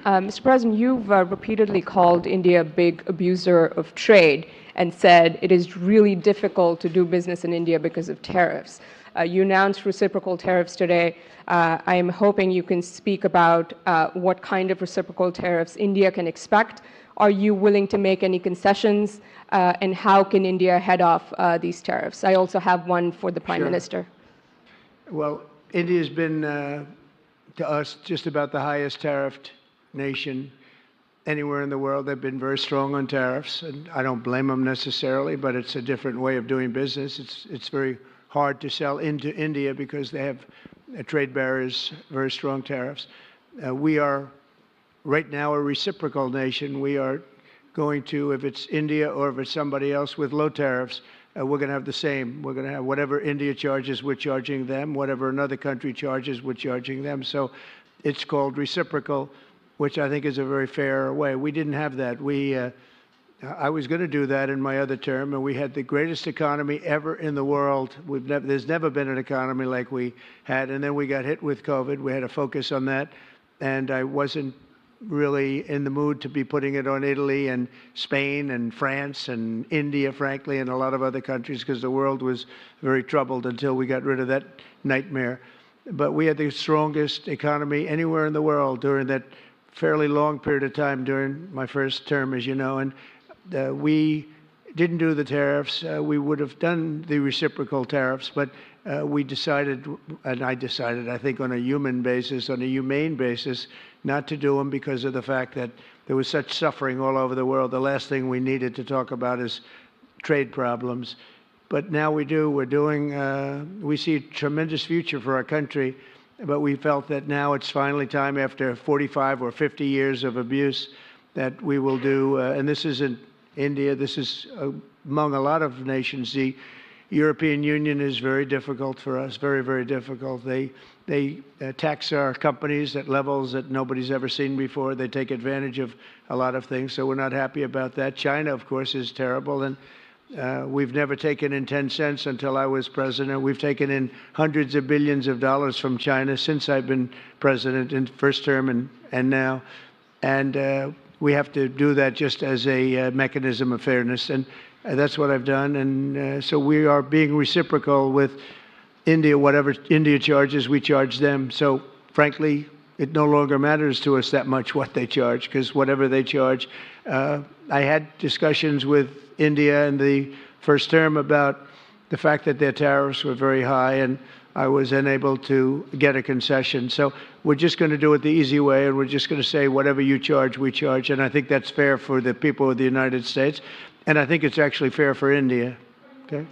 Mr. President, you've repeatedly called India a big abuser of trade and said it is really difficult to do business in India because of tariffs. You announced reciprocal tariffs today. I am hoping you can speak about what kind of reciprocal tariffs India can expect. Are you willing to make any concessions? And how can India head off these tariffs? I also have one for the Prime Minister. Well, India's been, to us, just about the highest tariffed nation anywhere in the world. They've been very strong on tariffs, and I don't blame them necessarily, but it's a different way of doing business. It's very hard to sell into India because they have trade barriers, very strong tariffs. We are right now a reciprocal nation. We are going to, if it's India or if it's somebody else with low tariffs, we're going to have the same. We're going to have whatever India charges, we're charging them. Whatever another country charges, we're charging them. So it's called reciprocal, which I think is a very fair way. We didn't have that. I was going to do that in my other term, and we had the greatest economy ever in the world. There's never been an economy like we had, and then we got hit with COVID. We had to focus on that, and I wasn't really in the mood to be putting it on Italy and Spain and France and India, frankly, and a lot of other countries, because the world was very troubled until we got rid of that nightmare. But we had the strongest economy anywhere in the world during that fairly long period of time during my first term, as you know, and we didn't do the tariffs. We would have done the reciprocal tariffs, but we decided, and I decided, I think on a human basis, on a humane basis, not to do them because of the fact that there was such suffering all over the world. The last thing we needed to talk about is trade problems. But now we do. We're doing, we see a tremendous future for our country, but we felt that now it's finally time, after 45 or 50 years of abuse, that we will do, and this isn't India, this is among a lot of nations. The European Union is very difficult for us, very, very difficult. They tax our companies at levels that nobody's ever seen before. They take advantage of a lot of things, so we're not happy about that. China, of course, is terrible, and we've never taken in 10 cents until I was president. We've taken in hundreds of billions of dollars from China since I've been president, in first term and now. And we have to do that just as a mechanism of fairness, and that's what I've done. And so we are being reciprocal with India. Whatever India charges, we charge them. So frankly, it no longer matters to us that much what they charge, because whatever they charge, I had discussions with India in the first term about the fact that their tariffs were very high, and I was unable to get a concession. So we're just going to do it the easy way, and we're just going to say whatever you charge, we charge. And I think that's fair for the people of the United States, and I think it's actually fair for India. Okay?